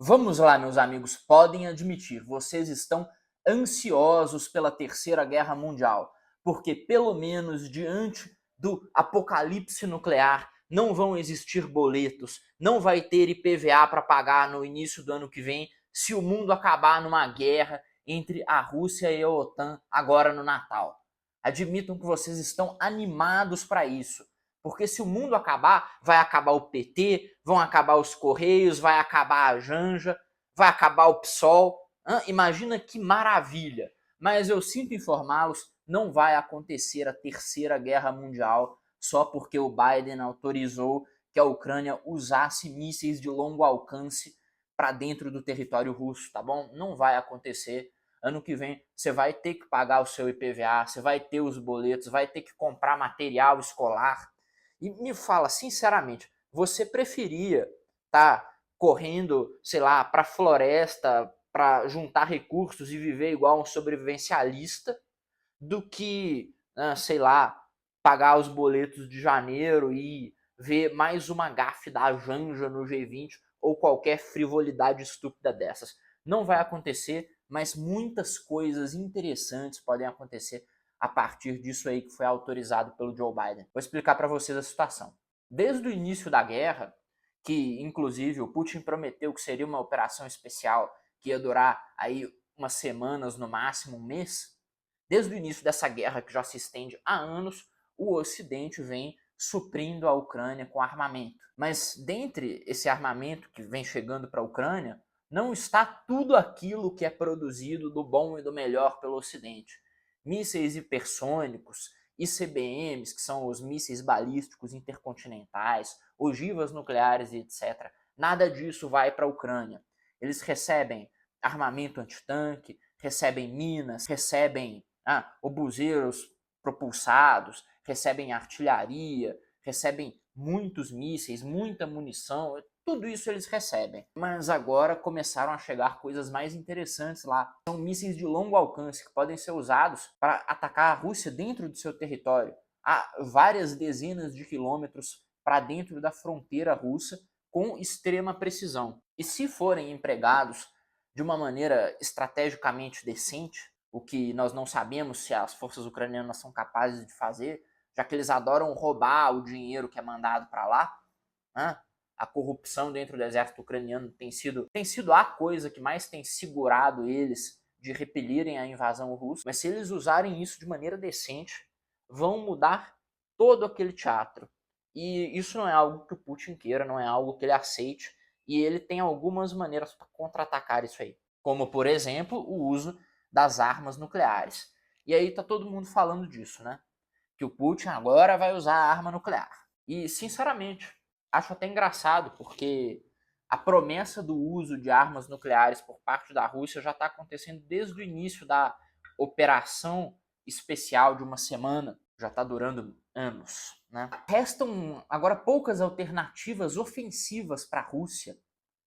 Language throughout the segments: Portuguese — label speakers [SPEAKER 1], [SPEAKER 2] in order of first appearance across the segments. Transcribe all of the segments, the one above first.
[SPEAKER 1] Vamos lá, meus amigos, podem admitir, vocês estão ansiosos pela Terceira Guerra Mundial, porque pelo menos diante do apocalipse nuclear não vão existir boletos, não vai ter IPVA para pagar no início do ano que vem se o mundo acabar numa guerra entre a Rússia e a OTAN agora no Natal. Admitam que vocês estão animados para isso. Porque se o mundo acabar, vai acabar o PT, vão acabar os Correios, vai acabar a Janja, vai acabar o PSOL. Imagina que maravilha! Mas eu sinto informá-los, não vai acontecer a Terceira Guerra Mundial só porque o Biden autorizou que a Ucrânia usasse mísseis de longo alcance para dentro do território russo, tá bom? Não vai acontecer. Ano que vem você vai ter que pagar o seu IPVA, você vai ter os boletos, vai ter que comprar material escolar. E me fala, sinceramente, você preferia estar correndo, sei lá, para a floresta, para juntar recursos e viver igual um sobrevivencialista, do que, sei lá, pagar os boletos de janeiro e ver mais uma gafe da Janja no G20 ou qualquer frivolidade estúpida dessas. Não vai acontecer, mas muitas coisas interessantes podem acontecer a partir disso aí que foi autorizado pelo Joe Biden. Vou explicar para vocês a situação. Desde o início da guerra, que inclusive o Putin prometeu que seria uma operação especial que ia durar aí umas semanas, no máximo um mês, desde o início dessa guerra que já se estende há anos, o Ocidente vem suprindo a Ucrânia com armamento. Mas dentre esse armamento que vem chegando para a Ucrânia, não está tudo aquilo que é produzido do bom e do melhor pelo Ocidente. Mísseis hipersônicos, ICBMs, que são os mísseis balísticos intercontinentais, ogivas nucleares e etc. Nada disso vai para a Ucrânia. Eles recebem armamento antitanque, recebem minas, recebem obuseiros propulsados, recebem artilharia, recebem muitos mísseis, muita munição, tudo isso eles recebem. Mas agora começaram a chegar coisas mais interessantes lá. São mísseis de longo alcance que podem ser usados para atacar a Rússia dentro do seu território, a várias dezenas de quilômetros para dentro da fronteira russa, com extrema precisão. E se forem empregados de uma maneira estrategicamente decente, o que nós não sabemos se as forças ucranianas são capazes de fazer, já que eles adoram roubar o dinheiro que é mandado para lá, né? A corrupção dentro do exército ucraniano tem sido a coisa que mais tem segurado eles de repelirem a invasão russa. Mas se eles usarem isso de maneira decente, vão mudar todo aquele teatro. E isso não é algo que o Putin queira, não é algo que ele aceite, e ele tem algumas maneiras para contra-atacar isso aí. Como, por exemplo, o uso das armas nucleares. E aí tá todo mundo falando disso, né? Que o Putin agora vai usar a arma nuclear. E, sinceramente, acho até engraçado, porque a promessa do uso de armas nucleares por parte da Rússia já está acontecendo desde o início da operação especial de uma semana, já está durando anos, né? Restam agora poucas alternativas ofensivas para a Rússia,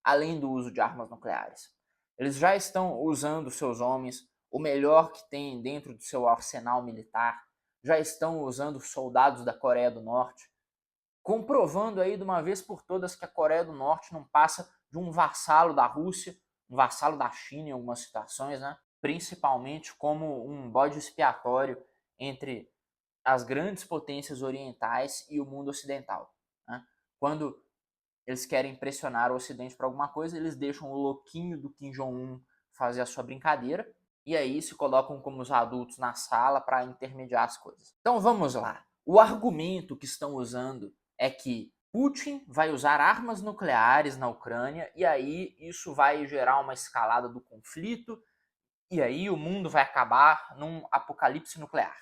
[SPEAKER 1] além do uso de armas nucleares. Eles já estão usando seus homens, o melhor que tem dentro do seu arsenal militar, já estão usando soldados da Coreia do Norte, comprovando aí de uma vez por todas que a Coreia do Norte não passa de um vassalo da Rússia, um vassalo da China em algumas situações, né? Principalmente como um bode expiatório entre as grandes potências orientais e o mundo ocidental, né? Quando eles querem pressionar o Ocidente para alguma coisa, eles deixam o louquinho do Kim Jong-un fazer a sua brincadeira e aí se colocam como os adultos na sala para intermediar as coisas. Então vamos lá. O argumento que estão usando é que Putin vai usar armas nucleares na Ucrânia e aí isso vai gerar uma escalada do conflito e aí o mundo vai acabar num apocalipse nuclear.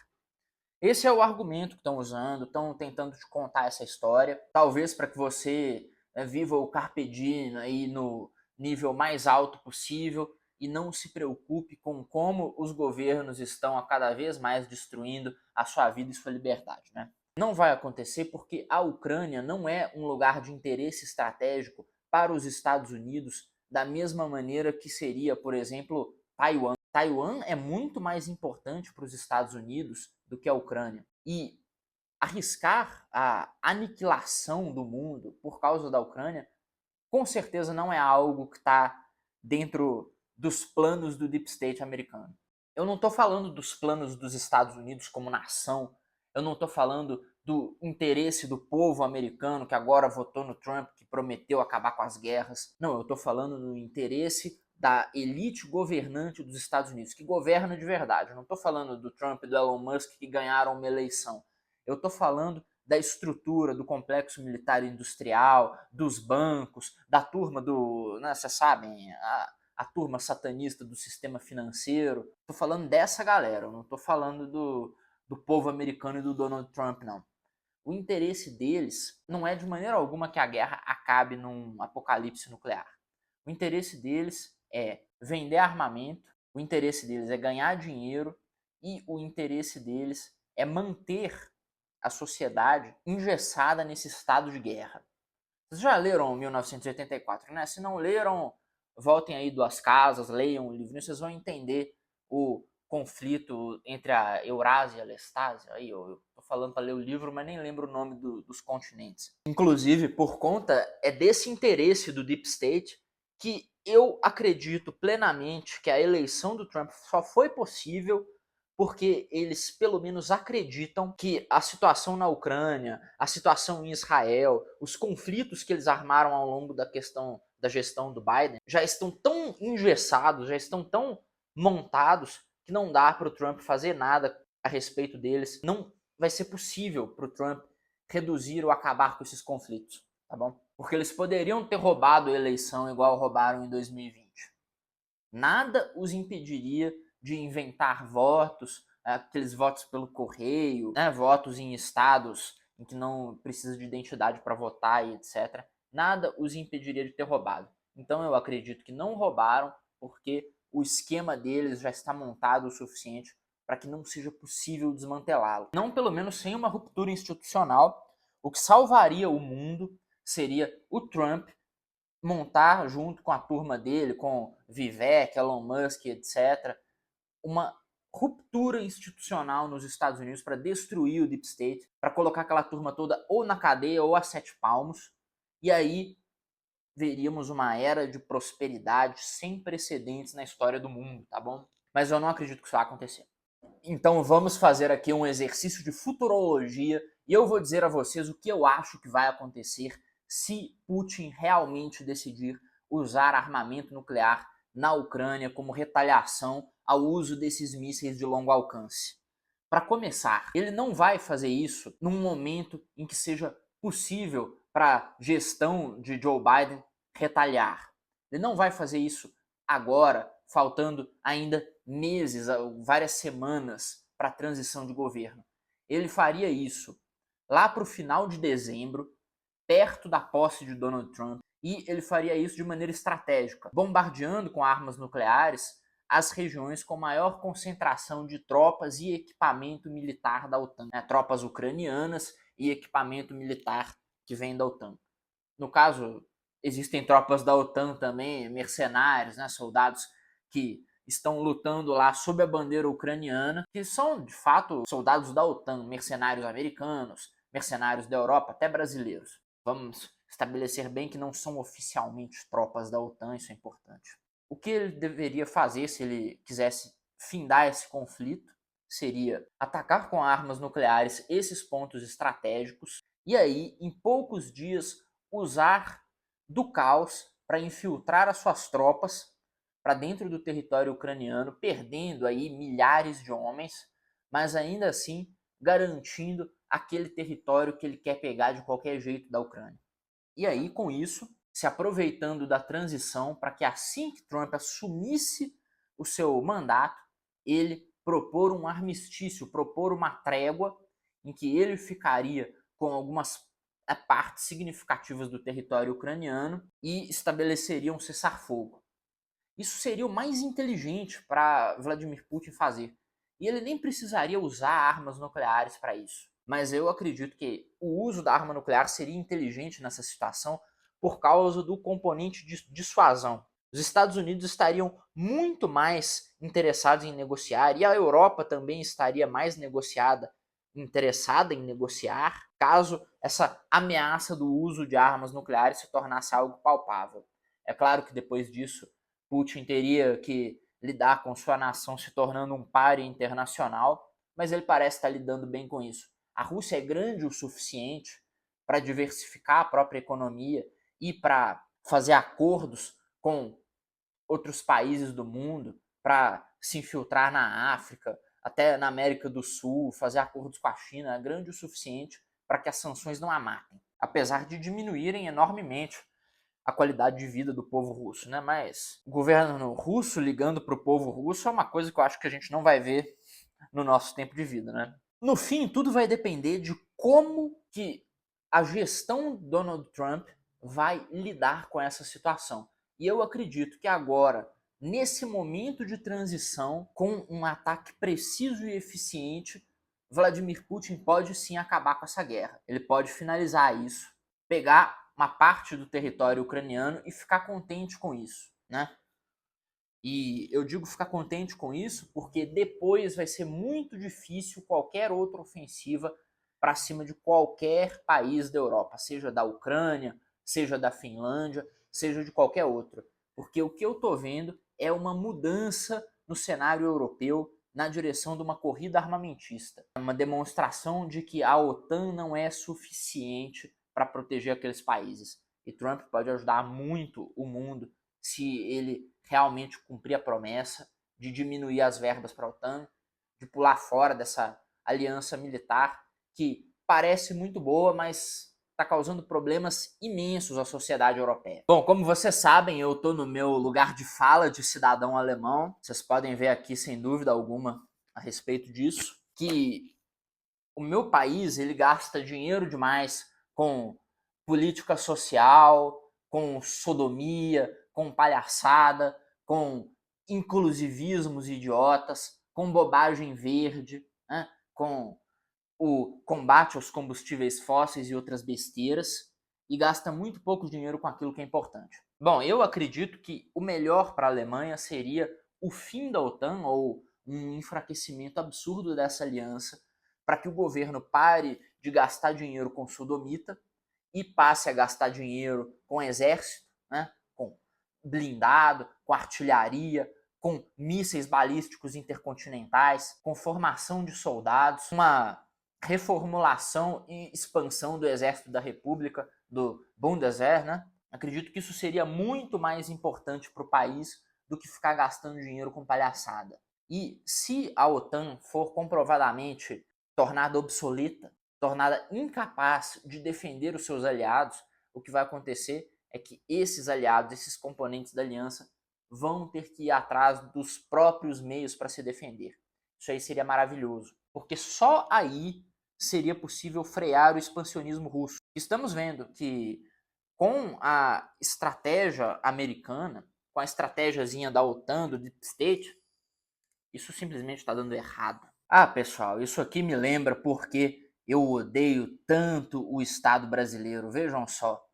[SPEAKER 1] Esse é o argumento que estão usando, estão tentando te contar essa história, talvez para que você viva o carpe diem aí no nível mais alto possível e não se preocupe com como os governos estão a cada vez mais destruindo a sua vida e sua liberdade, né? Não vai acontecer porque a Ucrânia não é um lugar de interesse estratégico para os Estados Unidos da mesma maneira que seria, por exemplo, Taiwan. Taiwan é muito mais importante para os Estados Unidos do que a Ucrânia. E arriscar a aniquilação do mundo por causa da Ucrânia com certeza não é algo que está dentro dos planos do Deep State americano. Eu não estou falando dos planos dos Estados Unidos como nação, eu não estou falando do interesse do povo americano que agora votou no Trump, que prometeu acabar com as guerras. Não, eu estou falando do interesse da elite governante dos Estados Unidos, que governa de verdade. Eu não estou falando do Trump e do Elon Musk que ganharam uma eleição. Eu estou falando da estrutura do complexo militar e industrial, dos bancos, da turma do, né, vocês sabem, a turma satanista do sistema financeiro. Estou falando dessa galera, eu não estou falando do povo americano e do Donald Trump, não. O interesse deles não é de maneira alguma que a guerra acabe num apocalipse nuclear. O interesse deles é vender armamento, o interesse deles é ganhar dinheiro e o interesse deles é manter a sociedade engessada nesse estado de guerra. Vocês já leram 1984, né? Se não leram, voltem aí 2 casas, leiam o livro, vocês vão entender o conflito entre a Eurásia e a Lestásia. Aí eu tô falando para ler o livro, mas nem lembro o nome dos continentes. Inclusive, por conta desse interesse do Deep State que eu acredito plenamente que a eleição do Trump só foi possível porque eles pelo menos acreditam que a situação na Ucrânia, a situação em Israel, os conflitos que eles armaram ao longo da questão da gestão do Biden já estão tão engessados, já estão tão montados que não dá para o Trump fazer nada a respeito deles. Não vai ser possível para o Trump reduzir ou acabar com esses conflitos, tá bom? Porque eles poderiam ter roubado a eleição igual roubaram em 2020. Nada os impediria de inventar votos, aqueles votos pelo correio, né, votos em estados em que não precisa de identidade para votar e etc. Nada os impediria de ter roubado. Então eu acredito que não roubaram porque o esquema deles já está montado o suficiente para que não seja possível desmantelá-lo. Não pelo menos sem uma ruptura institucional. O que salvaria o mundo seria o Trump montar junto com a turma dele, com Vivek, Elon Musk, etc., uma ruptura institucional nos Estados Unidos para destruir o Deep State, para colocar aquela turma toda ou na cadeia ou a 7 palmos, e aí veríamos uma era de prosperidade sem precedentes na história do mundo, tá bom? Mas eu não acredito que isso vai acontecer. Então vamos fazer aqui um exercício de futurologia e eu vou dizer a vocês o que eu acho que vai acontecer se Putin realmente decidir usar armamento nuclear na Ucrânia como retaliação ao uso desses mísseis de longo alcance. Para começar, ele não vai fazer isso num momento em que seja possível para a gestão de Joe Biden retaliar. Ele não vai fazer isso agora, faltando ainda meses, várias semanas para a transição de governo. Ele faria isso lá para o final de dezembro, perto da posse de Donald Trump, e ele faria isso de maneira estratégica, bombardeando com armas nucleares as regiões com maior concentração de tropas e equipamento militar da OTAN, né? Tropas ucranianas e equipamento militar que vem da OTAN. No caso, existem tropas da OTAN também, mercenários, né? Soldados que estão lutando lá sob a bandeira ucraniana, que são de fato soldados da OTAN, mercenários americanos, mercenários da Europa, até brasileiros. Vamos estabelecer bem que não são oficialmente tropas da OTAN, isso é importante. O que ele deveria fazer se ele quisesse findar esse conflito seria atacar com armas nucleares esses pontos estratégicos e aí, em poucos dias, usar do caos para infiltrar as suas tropas para dentro do território ucraniano, perdendo aí milhares de homens, mas ainda assim garantindo aquele território que ele quer pegar de qualquer jeito da Ucrânia. E aí, com isso, se aproveitando da transição para que assim que Trump assumisse o seu mandato, ele propor um armistício, propor uma trégua em que ele ficaria com algumas partes significativas do território ucraniano e estabeleceria um cessar-fogo. Isso seria o mais inteligente para Vladimir Putin fazer. E ele nem precisaria usar armas nucleares para isso. Mas eu acredito que o uso da arma nuclear seria inteligente nessa situação por causa do componente de dissuasão. Os Estados Unidos estariam muito mais interessados em negociar e a Europa também estaria mais interessada em negociar, caso essa ameaça do uso de armas nucleares se tornasse algo palpável. É claro que depois disso, Putin teria que lidar com sua nação se tornando um pária internacional, mas ele parece estar lidando bem com isso. A Rússia é grande o suficiente para diversificar a própria economia e para fazer acordos com outros países do mundo, para se infiltrar na África, até na América do Sul, fazer acordos com a China, é grande o suficiente para que as sanções não a matem, apesar de diminuírem enormemente a qualidade de vida do povo russo, né? Mas o governo russo ligando para o povo russo é uma coisa que eu acho que a gente não vai ver no nosso tempo de vida, né? No fim, tudo vai depender de como que a gestão Donald Trump vai lidar com essa situação. E eu acredito que agora, nesse momento de transição, com um ataque preciso e eficiente, Vladimir Putin pode sim acabar com essa guerra. Ele pode finalizar isso, pegar uma parte do território ucraniano e ficar contente com isso, né? E eu digo ficar contente com isso porque depois vai ser muito difícil qualquer outra ofensiva para cima de qualquer país da Europa, seja da Ucrânia, seja da Finlândia, seja de qualquer outro. Porque o que eu estou vendo é uma mudança no cenário europeu na direção de uma corrida armamentista. Uma demonstração de que a OTAN não é suficiente para proteger aqueles países. E Trump pode ajudar muito o mundo se ele realmente cumprir a promessa de diminuir as verbas para a OTAN, de pular fora dessa aliança militar que parece muito boa, mas está causando problemas imensos à sociedade europeia. Bom, como vocês sabem, eu estou no meu lugar de fala de cidadão alemão. Vocês podem ver aqui, sem dúvida alguma, a respeito disso, que o meu país ele gasta dinheiro demais com política social, com sodomia, com palhaçada, com inclusivismos idiotas, com bobagem verde, né? Com o combate aos combustíveis fósseis e outras besteiras, e gasta muito pouco dinheiro com aquilo que é importante. Bom, eu acredito que o melhor para a Alemanha seria o fim da OTAN ou um enfraquecimento absurdo dessa aliança, para que o governo pare de gastar dinheiro com sodomita e passe a gastar dinheiro com exército, né? Com blindado, com artilharia, com mísseis balísticos intercontinentais, com formação de soldados, uma reformulação e expansão do Exército da República, do Bundeswehr, né? Acredito que isso seria muito mais importante para o país do que ficar gastando dinheiro com palhaçada. E se a OTAN for comprovadamente tornada obsoleta, tornada incapaz de defender os seus aliados, o que vai acontecer é que esses aliados, esses componentes da aliança, vão ter que ir atrás dos próprios meios para se defender. Isso aí seria maravilhoso, porque só aí seria possível frear o expansionismo russo. Estamos vendo que com a estratégia americana, com a estratégiazinha da OTAN, do Deep State, isso simplesmente está dando errado. Ah, pessoal, isso aqui me lembra porque eu odeio tanto o Estado brasileiro. Vejam só,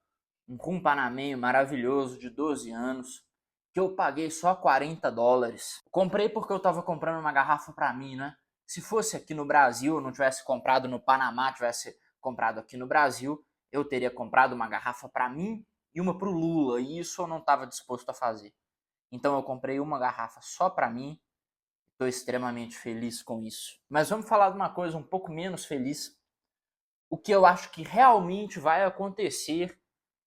[SPEAKER 1] um cumpanamenho maravilhoso de 12 anos, que eu paguei só $40. Comprei porque eu estava comprando uma garrafa para mim, né? Se fosse aqui no Brasil, eu não tivesse comprado no Panamá, tivesse comprado aqui no Brasil, eu teria comprado uma garrafa para mim e uma para o Lula, e isso eu não estava disposto a fazer. Então eu comprei uma garrafa só para mim. Estou extremamente feliz com isso. Mas vamos falar de uma coisa um pouco menos feliz. O que eu acho que realmente vai acontecer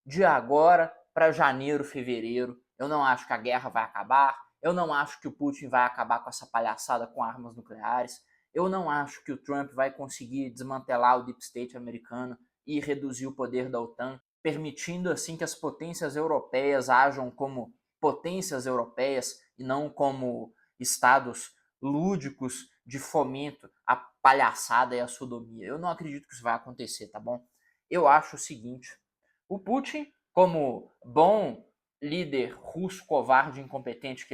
[SPEAKER 1] de agora para janeiro, fevereiro. Eu não acho que a guerra vai acabar. Eu não acho que o Putin vai acabar com essa palhaçada com armas nucleares. Eu não acho que o Trump vai conseguir desmantelar o Deep State americano e reduzir o poder da OTAN, permitindo assim que as potências europeias ajam como potências europeias e não como estados lúdicos de fomento à palhaçada e à sodomia. Eu não acredito que isso vai acontecer, tá bom? Eu acho o seguinte: o Putin, como bom líder russo covarde e incompetente que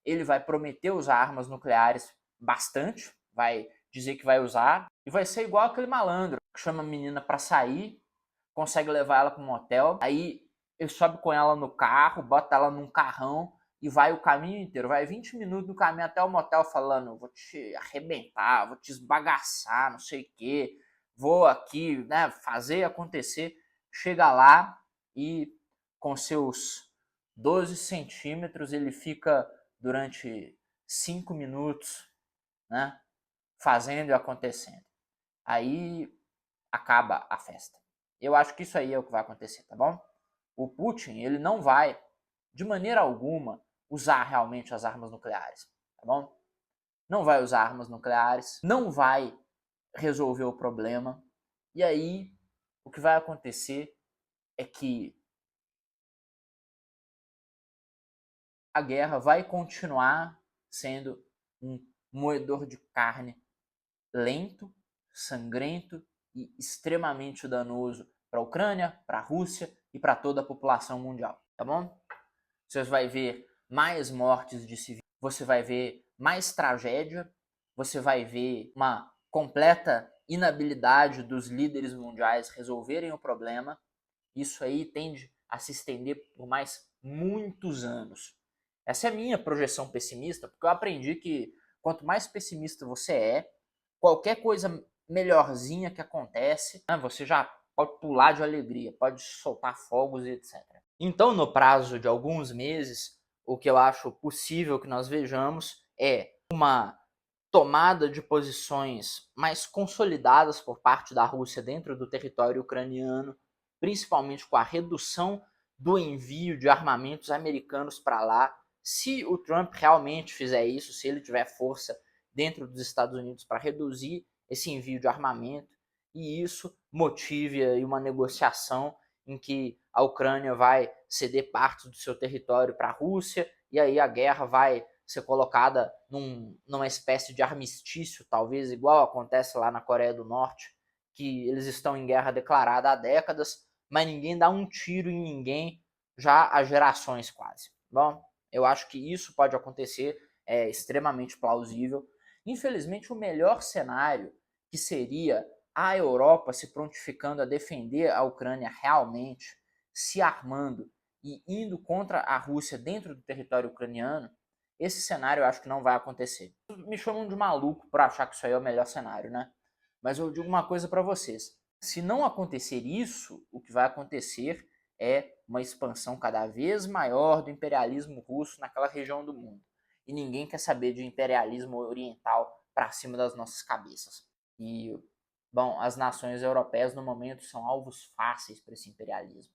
[SPEAKER 1] ele vai prometer usar armas nucleares bastante, vai dizer que vai usar, e vai ser igual aquele malandro que chama a menina para sair, consegue levar ela para um motel, aí ele sobe com ela no carro, bota ela num carrão e vai o caminho inteiro, vai 20 minutos no caminho até o motel falando: vou te arrebentar, vou te esbagaçar, não sei o quê, vou aqui, né, fazer acontecer. Chega lá e com seus 12 centímetros ele fica durante 5 minutos, né, fazendo e acontecendo. Aí acaba a festa. Eu acho que isso aí é o que vai acontecer, tá bom? O Putin, ele não vai, de maneira alguma, usar realmente as armas nucleares, tá bom? Não vai usar armas nucleares, não vai resolver o problema. E aí, o que vai acontecer é que a guerra vai continuar sendo um moedor de carne lento, sangrento e extremamente danoso para a Ucrânia, para a Rússia e para toda a população mundial, tá bom? Você vai ver mais mortes de civis, você vai ver mais tragédia, você vai ver uma completa inabilidade dos líderes mundiais resolverem o problema. Isso aí tende a se estender por mais muitos anos. Essa é a minha projeção pessimista, porque eu aprendi que quanto mais pessimista você é, qualquer coisa melhorzinha que acontece, né, você já pode pular de alegria, pode soltar fogos e etc. Então, no prazo de alguns meses, o que eu acho possível que nós vejamos é uma tomada de posições mais consolidadas por parte da Rússia dentro do território ucraniano, principalmente com a redução do envio de armamentos americanos para lá. Se o Trump realmente fizer isso, se ele tiver força dentro dos Estados Unidos para reduzir esse envio de armamento, e isso motive uma negociação em que a Ucrânia vai ceder parte do seu território para a Rússia, e aí a guerra vai ser colocada numa espécie de armistício, talvez igual acontece lá na Coreia do Norte, que eles estão em guerra declarada há décadas, mas ninguém dá um tiro em ninguém já há gerações quase. Bom, eu acho que isso pode acontecer, é extremamente plausível. Infelizmente, o melhor cenário, que seria a Europa se prontificando a defender a Ucrânia realmente, se armando e indo contra a Rússia dentro do território ucraniano, esse cenário eu acho que não vai acontecer. Me chamam de maluco por achar que isso aí é o melhor cenário, né? Mas eu digo uma coisa para vocês. Se não acontecer isso, o que vai acontecer é uma expansão cada vez maior do imperialismo russo naquela região do mundo. E ninguém quer saber de imperialismo oriental para cima das nossas cabeças. E, bom, as nações europeias no momento são alvos fáceis para esse imperialismo.